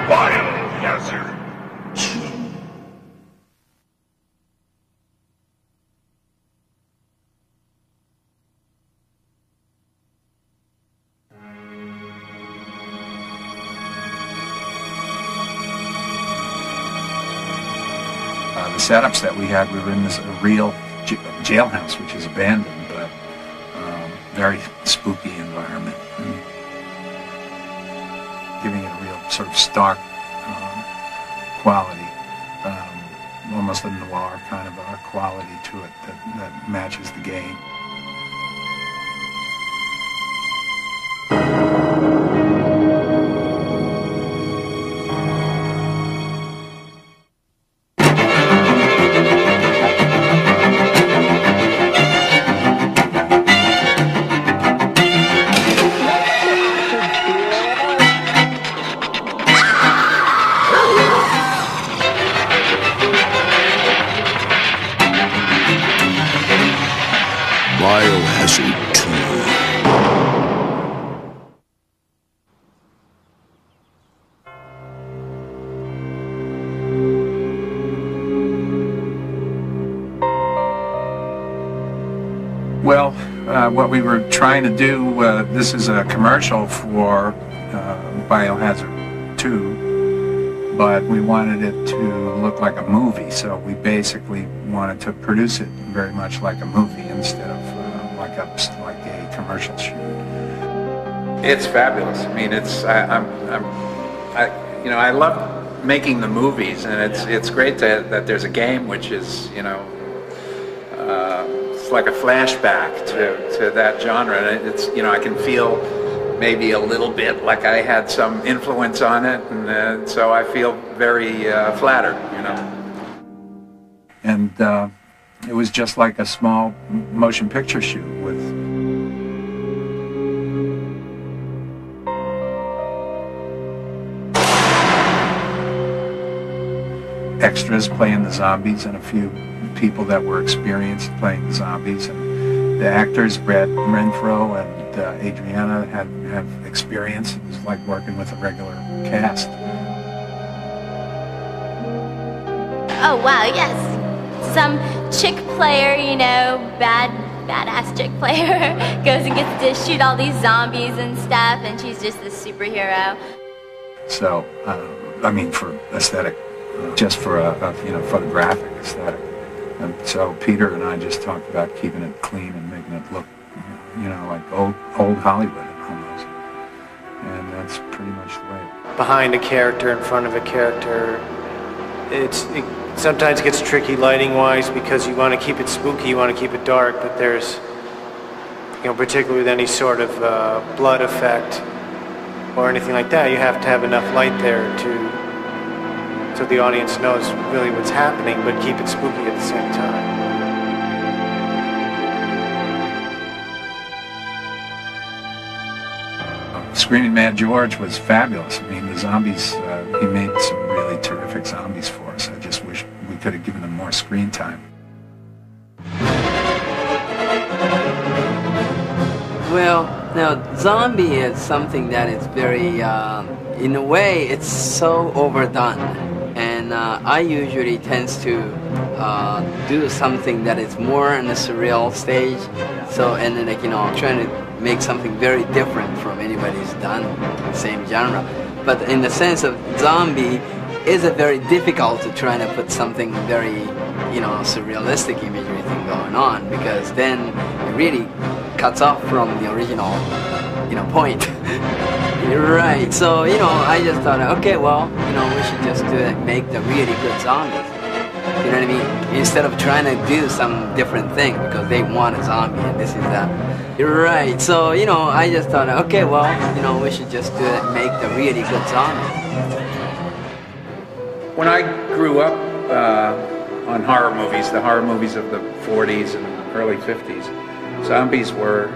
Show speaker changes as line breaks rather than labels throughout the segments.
Biohazard 2.
The setups that we had, we were in this real jailhouse, which is abandoned, but very spooky environment, and giving it a real sort of stark quality, almost a noir kind of a quality to it that matches the game.
Biohazard 2.
Well, what we were trying to do, this is a commercial for Biohazard 2, but we wanted it to look like a movie, so we basically wanted to produce it very much like a movie instead of like a commercial shoot. It's fabulous. I mean, I love making the movies, and it's great that there's a game which is, it's like a flashback to that genre, and it's, I can feel maybe a little bit like I had some influence on it, and so I feel very flattered, And it was just like a small motion picture shoot with extras playing the zombies and a few people that were experienced playing the zombies, and the actors, Brad Renfro and Adriana, have experience. It was like working with a regular cast.
Oh wow, yes. Some chick player, badass chick player, goes and gets to shoot all these zombies and stuff, and she's just this superhero.
So, I mean, for aesthetic, just for for the graphic aesthetic. And so Peter and I just talked about keeping it clean and making it look, like old Hollywood almost. And that's pretty much the way.
Behind a character, in front of a character, it sometimes gets tricky lighting-wise because you want to keep it spooky, you want to keep it dark, but there's, particularly with any sort of blood effect or anything like that, you have to have enough light there so the audience knows really what's happening, but keep it spooky at the same time.
Screaming Mad George was fabulous. I mean, the zombies, he made some really terrific zombies for us. I just wish we could have given them more screen time.
Well, now, zombie is something that is very, in a way, it's so overdone. And I usually tends to do something that is more in a surreal stage. So, and then, trying to make something very different from anybody's done, same genre. But in the sense of zombie, is it very difficult to try to put something very, surrealistic imagery thing going on, because then it really cuts off from the original, point. Right. So, I just thought, okay, well, we should just make the really good zombies. You know what I mean? Instead of trying to do some different thing because they want a zombie and this is that. You're right. So, I just thought, okay, well, we should just make the really good zombies.
When I grew up on horror movies, the horror movies of the 40s and early 50s, zombies were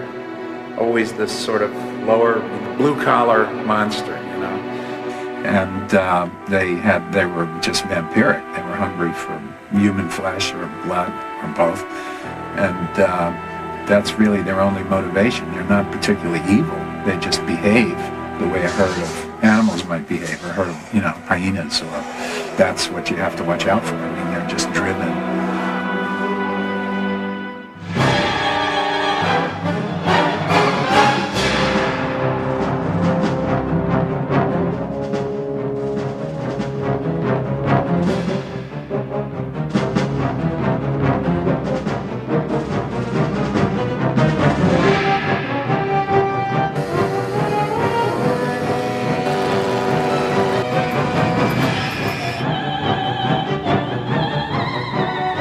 always this sort of lower, blue-collar monster, And they were just vampiric. They were hungry for human flesh or blood or both. And that's really their only motivation. They're not particularly evil. They just behave the way a herd of animals might behave, or a herd of, is, or that's what you have to watch out for. I mean, they're just driven.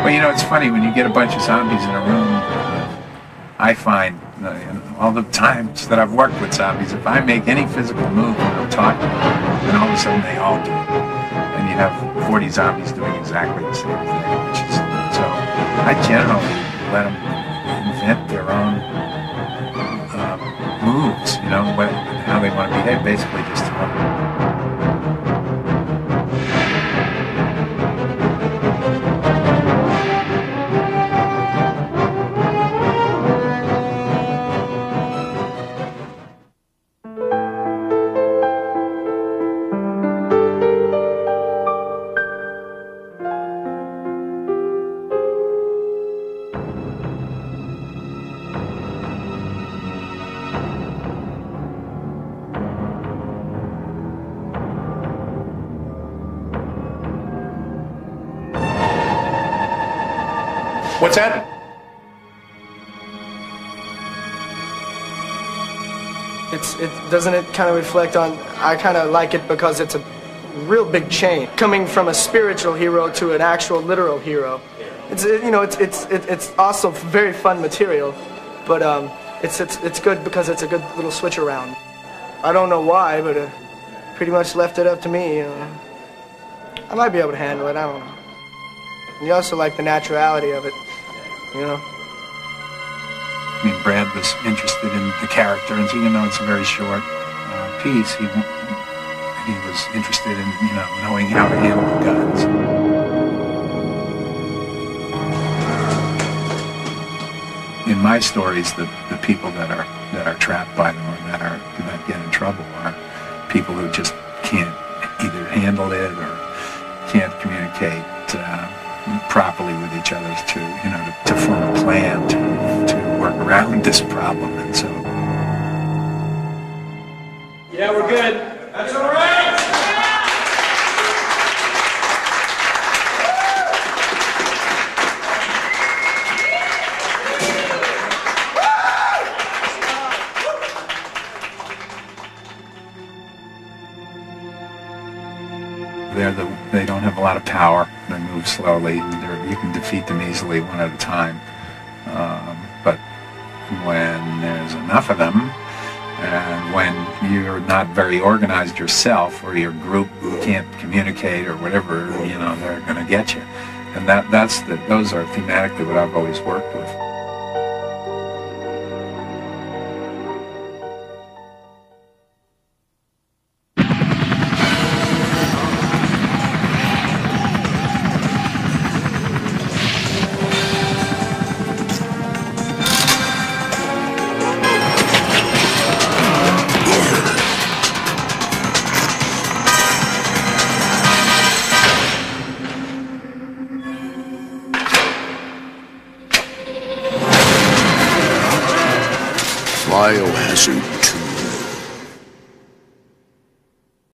Well, you know, it's funny, when you get a bunch of zombies in a room, I find, all the times that I've worked with zombies, if I make any physical move when I'm talking, then all of a sudden they all do it. And you have 40 zombies doing exactly the same thing, which is, so I generally let them invent their own moves, you know, how they want to behave, basically just tell them. What's that?
Doesn't it kind of reflect on, I kind of like it because it's a real big change coming from a spiritual hero to an actual literal hero. It's also very fun material, but it's good because it's a good little switch around. I don't know why, but pretty much left it up to me. I might be able to handle it, I don't know. You also like the naturality of it, you know?
I mean, Brad was interested in the character, and so, even though it's a very short piece, he was interested in, you know, knowing how to handle the guns. In my stories, the people that are trapped by them or that get in trouble are people who just can't either handle it or can't communicate properly with each other to form a plan to work around this problem, and so.
Yeah, we're good. That's all right.
They don't have a lot of power. They move slowly. You can defeat them easily one at a time. But when there's enough of them, and when you're not very organized yourself, or your group can't communicate or whatever, you know, they're going to get you. And those are thematically what I've always worked with.
Biohazard 2.